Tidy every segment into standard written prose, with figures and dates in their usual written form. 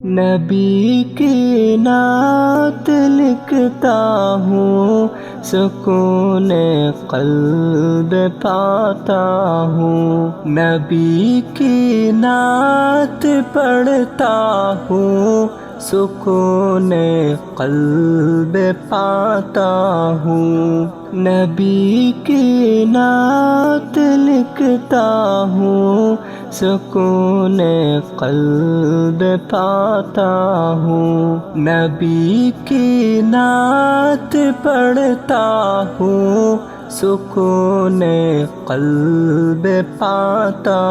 نبی کی نعت لکھتا ہوں، سکون قلب پاتا ہوں۔ نبی کی نعت پڑھتا ہوں، سکون قلب پاتا ہوں۔ نبی کی نعت لکھتا ہوں، سکون قلب پاتا ہوں۔ نبی کی نعت پڑھتا ہوں، سکون قلب پاتا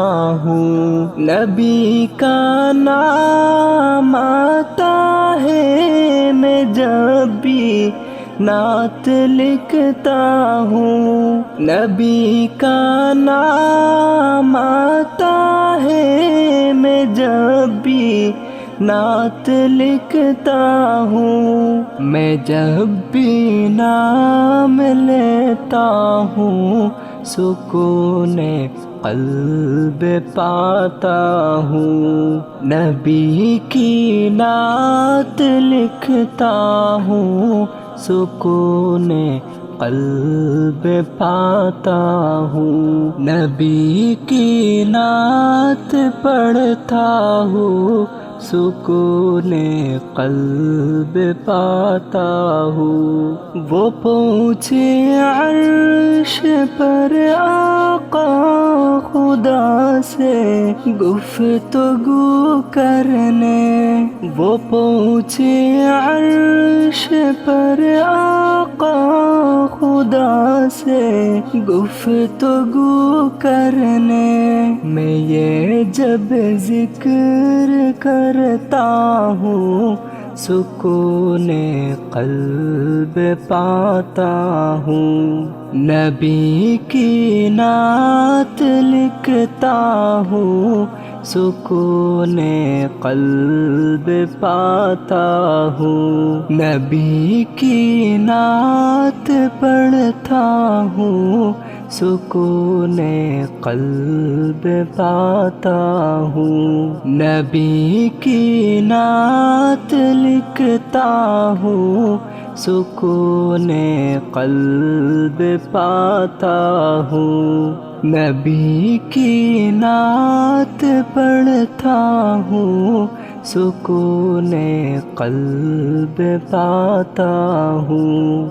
ہوں۔ نبی کا نام آتا ہے میں جب بھی نعت لکھتا ہوں۔ نبی کا نام آتا ہے میں جب بھی نعت لکھتا ہوں۔ میں جب بھی نام لیتا ہوں، سکون قلب پاتا ہوں۔ نبی کی نعت لکھتا ہوں، سکون قلب پاتا ہوں۔ نبی کی نعت پڑھتا ہوں، سکون قلب پاتا ہوں۔ وہ پہنچے عرش پر آقا خدا سے گفتگو کرنے۔ وہ پہنچے عرش پر آقا خدا سے گفتگو کرنے۔ میں یہ جب ذکر کرتا ہوں، سکون قلب پاتا ہوں۔ نبی کی نعت لکھتا ہوں، سکون قلب پاتا ہوں۔ نبی کی نعت پڑھتا ہوں، سکون قلب پاتا ہوں۔ نبی کی نعت لکھتا ہوں، سکون قلب پاتا ہوں۔ نبی کی نعت پڑھتا ہوں، سکون قلب پاتا ہوں۔